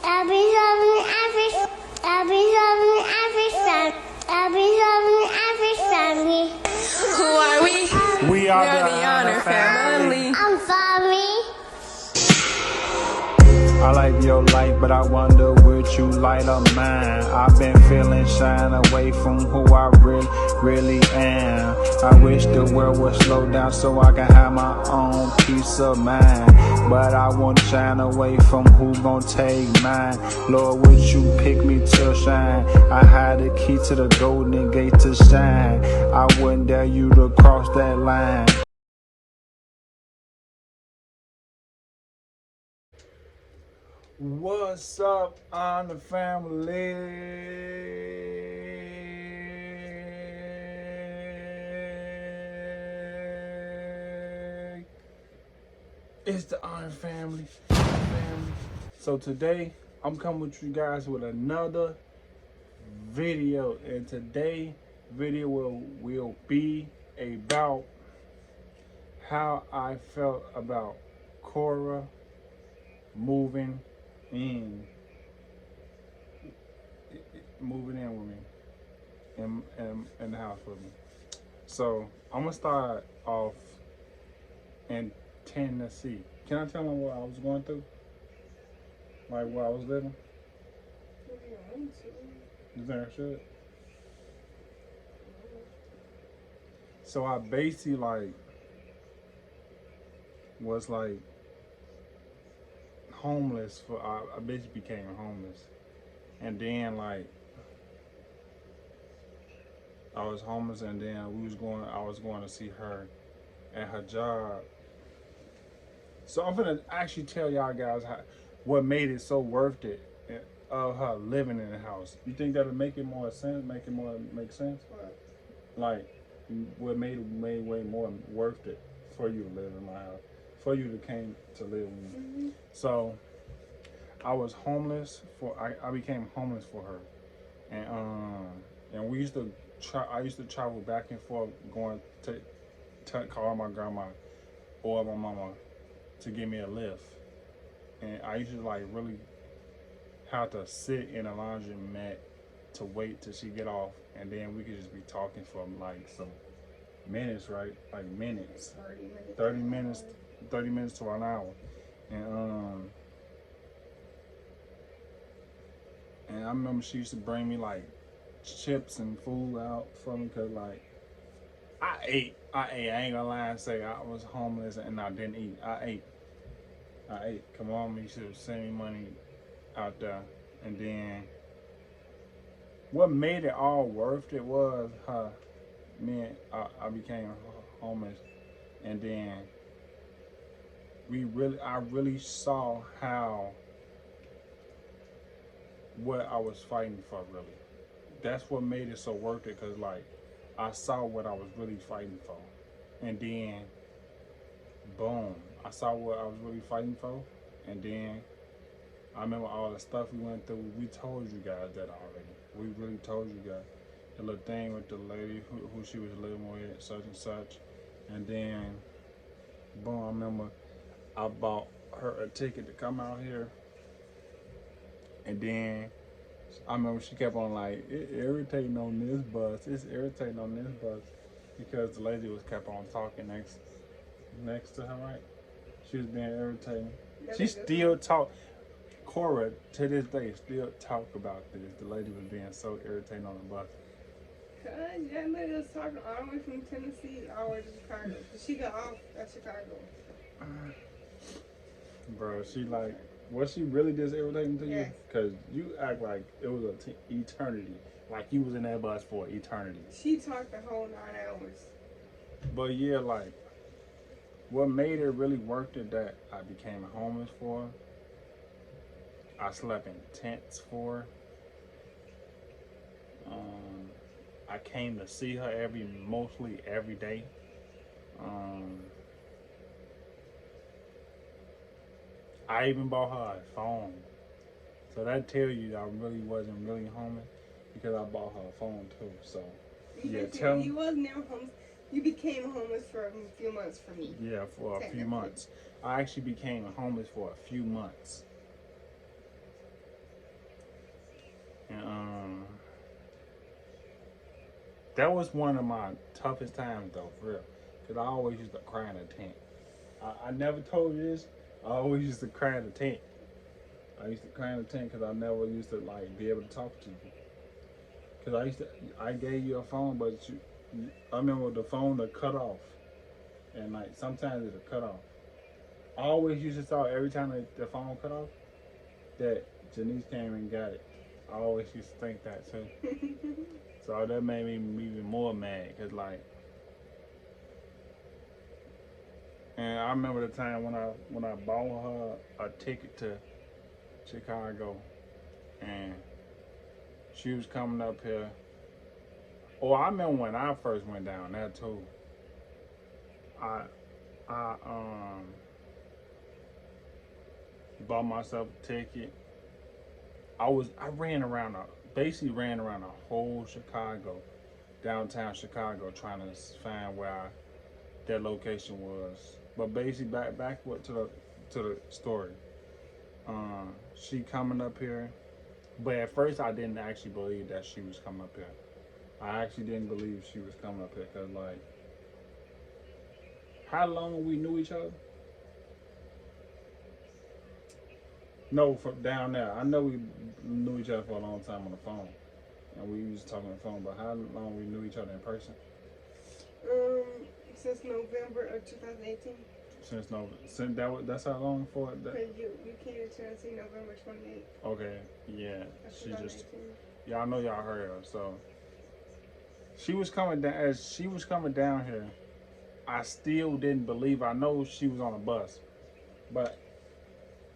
I'll be loving every. I'll be loving every time. I'll be loving every time. Who are we? We are the Honor Family. I'm sorry. I like your light, but I wonder which you light of mine. I've been feeling shine away from who I really am. I wish the world would slow down so I can have my own peace of mind. But I won't shine away from who gon' take mine. Lord, would you pick me to shine? I had the key to the golden gate to shine. I wouldn't dare you to cross that line. What's up, Honor Family? It's the Honor Family. So today, I'm coming with you guys with another video, and today video will be about how I felt about Cora moving in with me in the house with me. So I'm gonna start off in Tennessee. Can I tell them what I was going through? Like where I was living? You think I should? So I basically was homeless for I basically became homeless, and then I was homeless, and then I was going to see her at her job. So I'm gonna actually tell y'all guys what made it so worth it of her living in the house. You think that'll make it more sense? Make sense? Like what made way more worth it for you to live in my house, for you to came to live with me. Mm-hmm. So I was homeless I became homeless for her, and we used to I used to travel back and forth, going to call my grandma or my mama to give me a lift, and I used to really have to sit in a laundromat to wait till she get off, and then we could just be talking for some minutes, right? Like minutes, 30 minutes to an hour, and I remember she used to bring me chips and food out for me, cause I ate. I ain't gonna lie and say I was homeless and I didn't eat. I ate. Come on, you should send me money out there. And then what made it all worth it was I became homeless, and then I really saw what I was fighting for, really. That's what made it so worth it, because I saw what I was really fighting for, and then boom, I saw what I was really fighting for, and then I remember all the stuff we went through. We told you guys that already. We really told you guys the little thing with the lady who she was living with, such and such, and then boom, I remember I bought her a ticket to come out here, and then I remember she kept on it's irritating on this bus, because the lady kept on talking next to her, right? She was being irritating. She still talk. Cora to this day still talk about this. The lady was being so irritating on the bus. Cause that lady was talking all the way from Tennessee all the way to Chicago. She got off at Chicago. Bro, was she really just irritating to you? Yes. Cause you act like it was eternity, like you was in that bus for eternity. She talked the whole 9 hours. But yeah, what made it really worth it that I became homeless for, I slept in tents for, I came to see her mostly every day. I even bought her a phone. So that tell you I really wasn't really homeless, because I bought her a phone too. So You was never homeless. You became homeless for a few months for me. Yeah, for a few months. I actually became homeless for a few months. And that was one of my toughest times though, for real. Cause I always used to cry in a tent. I never told you this. I always used to cry in the tent. I used to cry in the tent because I never used to like be able to talk to you. Cause I gave you a phone, but I remember the phone that cut off, and like sometimes it'll cut off. I always used to thought every time the phone cut off that Janice came and got it. I always used to think that too. So that made me even more mad, cause like, and I remember the time when I bought her a ticket to Chicago, and she was coming up here. Oh, I remember when I first went down there too. I I bought myself a ticket. I ran around basically ran around the whole Chicago, downtown Chicago, trying to find where that location was. But basically back to the story. She coming up here, but at first I didn't actually believe that she was coming up here. I actually didn't believe she was coming up here because like, how long we knew each other? No, from down there. I know we knew each other for a long time on the phone, and we used to talk on the phone. But how long we knew each other in person? Since November of 2018. That's how long for it. Because you came to Tennessee November 28th. Okay, yeah. Of She just 2018. I know y'all heard her. So she was coming down. As she was coming down here, I still didn't believe. I know she was on a bus, but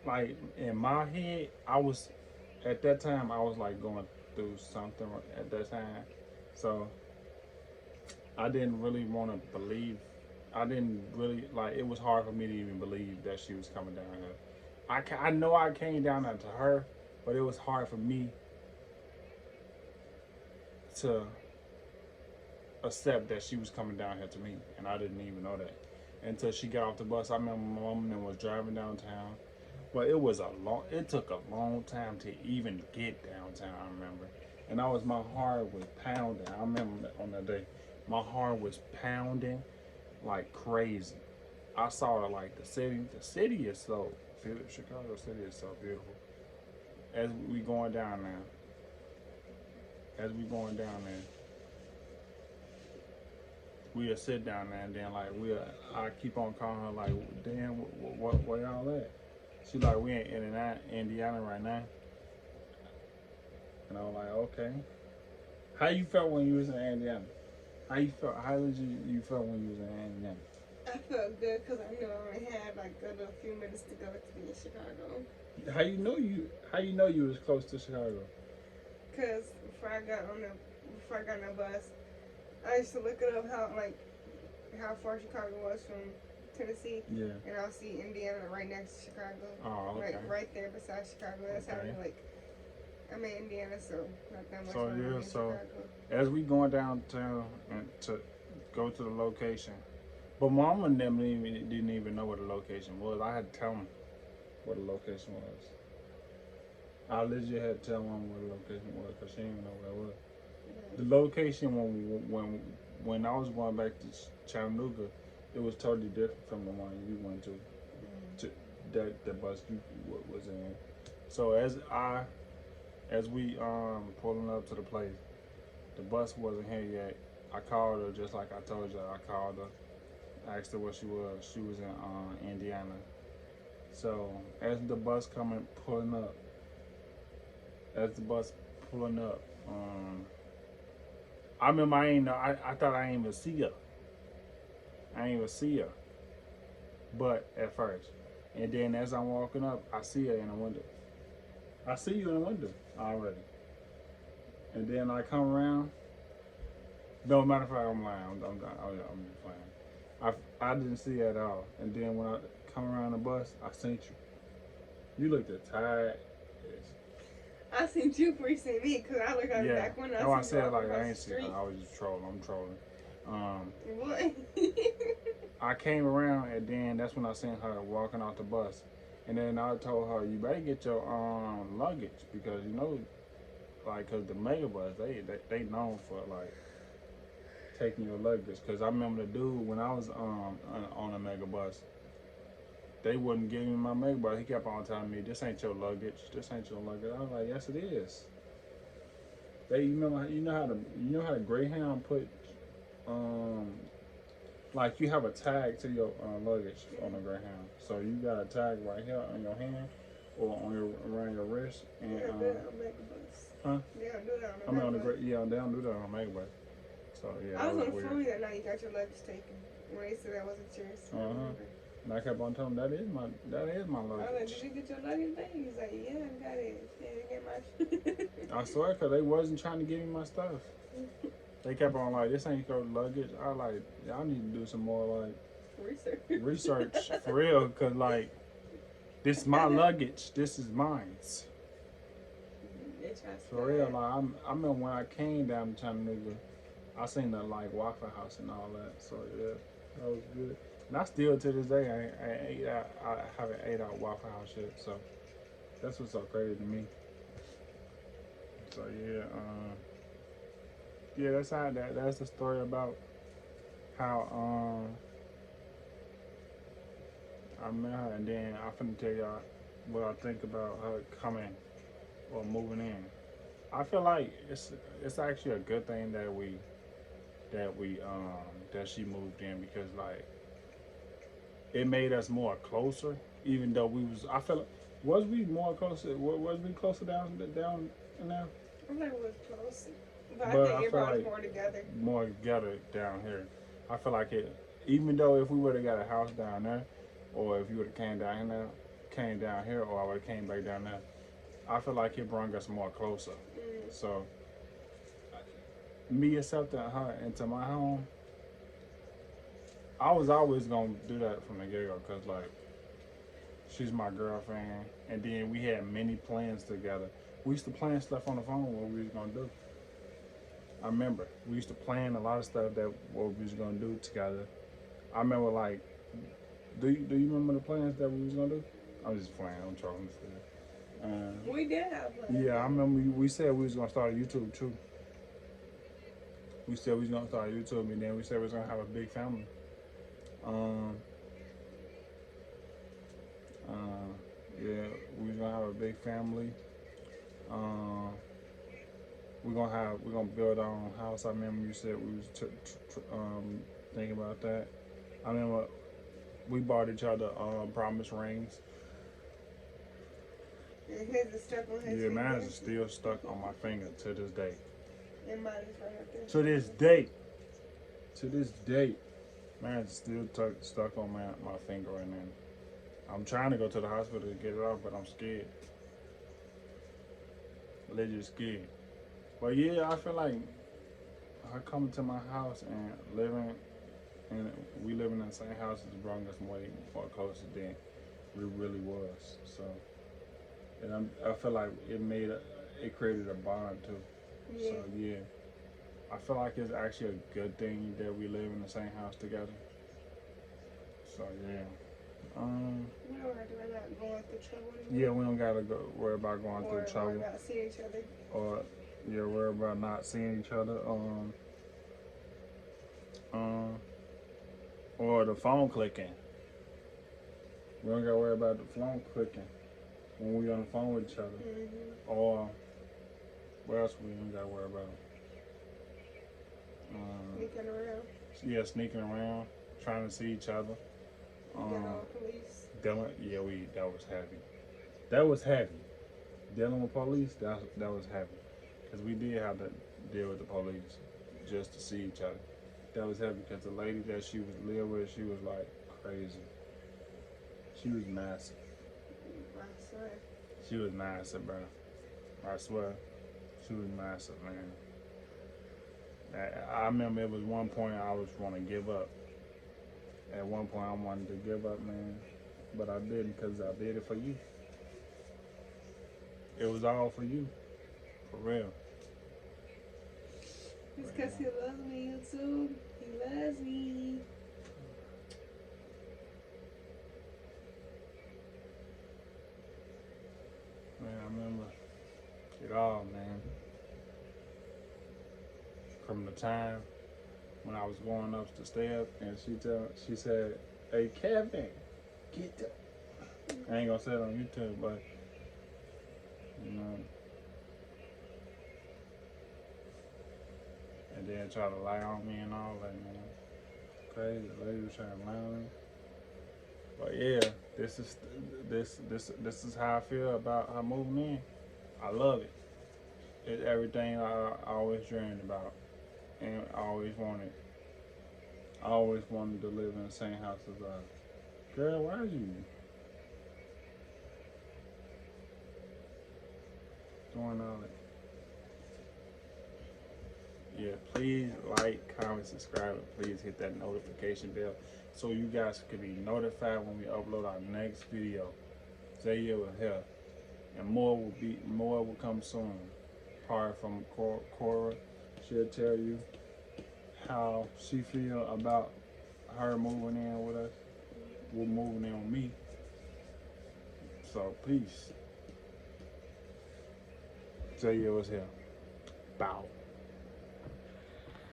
like in my head, I was at that time I was like going through something at that time, so I didn't really want to believe. I didn't really like. It was hard for me to even believe that she was coming down here. I know I came down there to her, but it was hard for me to accept that she was coming down here to me, and I didn't even know that until she got off the bus. I remember my mom was driving downtown. But it took a long time to even get downtown, I remember. And my heart was pounding. I remember that on that day, my heart was pounding like crazy. I saw like the city is so, Chicago City is so beautiful. As we going down there, we'll sit down there and then like I keep on calling her like, damn, where y'all at? She like, we in Indiana right now. And I was like, okay. How you felt when you was in Indiana? How you felt? How did you felt when you was in Indiana? I felt good because I knew I only had like a little few minutes to go to be in Chicago. How you know you was close to Chicago? Because before I got on the bus, I used to look it up how far Chicago was from Tennessee. Yeah. And I'll see Indiana right next to Chicago. Oh, okay. Like right there beside Chicago. That's how I'm in Indiana, so not that much. So longer yeah, so Chicago. as we going downtown and to go to the location, but Mama didn't even know what the location was. I had to tell him what the location was. I literally had to tell Mama what the location was because she didn't even know what it was. Yeah. The location when I was going back to Chattanooga, it was totally different from the one you went to. That the bus you was in. So as we pulling up to the place, the bus wasn't here yet. I called her just like I told you. I called her, asked her where she was. She was in Indiana. So as the bus pulling up, I remember I thought I ain't even see her. I ain't even see her. But at first. And then as I'm walking up, I see her in the window. I see you in the window already. And then I come around. No matter of fact, I'm lying. I'm playing. I didn't see her at all. And then when I come around the bus, I seen you. You looked tired. I seen you before you seen me because I looked at the back window. No, I said like I ain't seen her. I was just trolling. I'm trolling. What? I came around and then that's when I seen her walking off the bus. And then I told her, you better get your luggage because you know like, cause the megabus they known for like taking your luggage. Cause I remember the dude when I was on a megabus, they wouldn't give me my megabus. He kept on telling me, "This ain't your luggage. This ain't your luggage." I was like, "Yes, it is." You know how the Greyhound put um like you have a tag to your luggage on the Greyhound. So you got a tag right here on your hand or on your around your wrist. And Yeah, they don't make a bus. huh? They don't do that on the I mean on the bus. yeah, they don't do that on the megabus. So yeah, I that was was on the weird. phone that night. You got your luggage taken. When they said that wasn't yours. I remember. And I kept on telling him that is my I was like, luggage. "Did you get your luggage back?" He's like, "Yeah, I got it. Yeah, I get my." I swear, cause they wasn't trying to give me my stuff. They kept on like, "This ain't your luggage." I like, y'all need to do some more like research for real, cause like, this is my luggage. This is mine. For real, like I remember when I came down to Chattanooga, I seen the like Waffle House and all that. So yeah, that was good. And I still to this day I haven't ate out Waffle House yet. So that's what's so crazy to me. So yeah, yeah, that's the story about how I met her, and then I'm finna tell y'all what I think about her coming or moving in. I feel like it's actually a good thing that she moved in, because like it made us more closer, even though we was I feel like, was we more closer, was we closer down in there? I think it was close, but I But think I it feel brought us like more together. more together down here. I feel like it, even though if we would have got a house down there, or if you would have came down here, or I would have came back down there, I feel like it brought us more closer. So me accepting her into my home, I was always gonna do that from the get go, cause like she's my girlfriend, and then we had many plans together. We used to plan stuff on the phone what we was gonna do. I remember we used to plan a lot of stuff that what we was gonna do together. I remember like, do you remember the plans that we was gonna do? I'm just playing. I'm trolling still. We did have plans. Yeah, I remember we said we was gonna start a YouTube too. We said we was gonna start a YouTube, and then we said we was gonna have a big family. Yeah, we was gonna have a big family. We're gonna build our own house. I remember you said we was thinking about that. I remember we bought each other promise rings. And his is stuck on his Yeah, finger. mine is still stuck on my finger to this day. And mine is right up there. To this day. To this day. Mine's still stuck on my finger right now. I'm trying to go to the hospital to get it off, but I'm scared. Legit scared. But yeah, I feel like her coming to my house and we living in the same house has brought us way more closer than we really was. So, and I feel like it created a bond too. Yeah. So yeah, I feel like it's actually a good thing that we live in the same house together. So yeah. We don't have to worry about going through trouble anymore. Yeah, we don't gotta worry about going through trouble. Or about seeing each other. Or yeah, worry about not seeing each other. Or the phone clicking. We don't gotta worry about the phone clicking when we on the phone with each other. Mm-hmm. Or what else we don't gotta worry about? Sneaking around. Yeah, sneaking around, trying to see each other. Police. That was heavy. That was heavy. Dealing with police, that was heavy. Because we did have to deal with the police just to see each other. That was heavy because the lady that she was live with, she was like crazy. She was massive. I swear. She was massive, bro. I swear. She was massive, man. I remember it was one point I was want to give up. At one point I wanted to give up, man. But I didn't, because I did it for you. It was all for you. For real. It's because he loves me, YouTube. He loves me. Man, I remember it all, man. from the time when I was going up the stairs, and she said, "Hey Kevin, get the." I ain't gonna say it on YouTube, but you know. And then try to lie on me and all that, man. Crazy, the lady was trying to lie on me. But yeah, this is how I feel about her moving in. I love it. It's everything I always dreamed about, and I always wanted. I always wanted to live in the same house as her. Girl, why are you doing all that? Yeah, please like, comment, subscribe, and please hit that notification bell so you guys can be notified when we upload our next video. Zaya will help, and more will come soon. Part from Cora, she'll tell you how she feel about her moving in with us. We're moving in with me. So peace. Zaya was here. Bow.